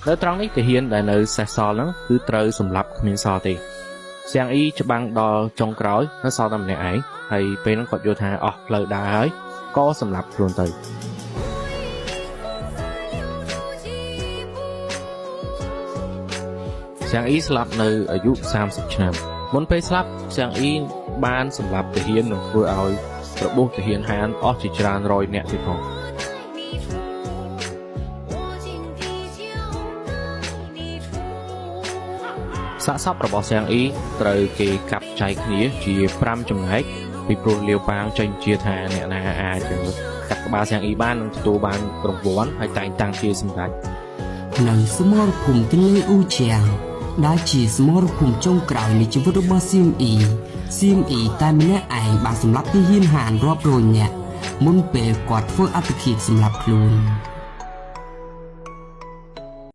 នៅត្រង់នេះទាហានដែលនៅសេសសល់ហ្នឹងគឺត្រូវសម្លាប់គ្មានសល់ទេសៀងអ៊ីច្បាំងដល់ចុងក្រោយនៅសល់តែម្នាក់ឯងហើយពេលហ្នឹងគាត់យល់ថាអស់ផ្លូវដើរហើយក៏សម្លាប់ខ្លួនទៅសៀងអ៊ីស្លាប់នៅអាយុ30ឆ្នាំមុនពេលស្លាប់សៀងអ៊ីបានសម្លាប់ទាហាននិងធ្វើឲ្យរបួសទាហានហានអស់ជាច្រើនរយនាក់ទៀតផងសាកសពរបស់សៀងអ៊ីត្រូវគេកាប់ចែកគ្នាជា5ចំណែកពីព្រោះលាវប៉ាងចេញជាថាអ្នកណាអាចកាត់ក្បាលសៀងអ៊ីបាននឹងទទួលបានរង្វាន់ហើយតែងតាំងជាសម្ដេចនៅសមរភូមិទន្លេអ៊ូជាងដែលជាសមរភូមិចុងក្រោយនៃជីវិតរបស់សៀងអ៊ីតែម្នាក់ឯងបានសម្លាប់ទាហានហានរាប់រយនាក់មុនពេលគាត់ធ្វើអត្តឃាតសម្លាប់ខ្លួន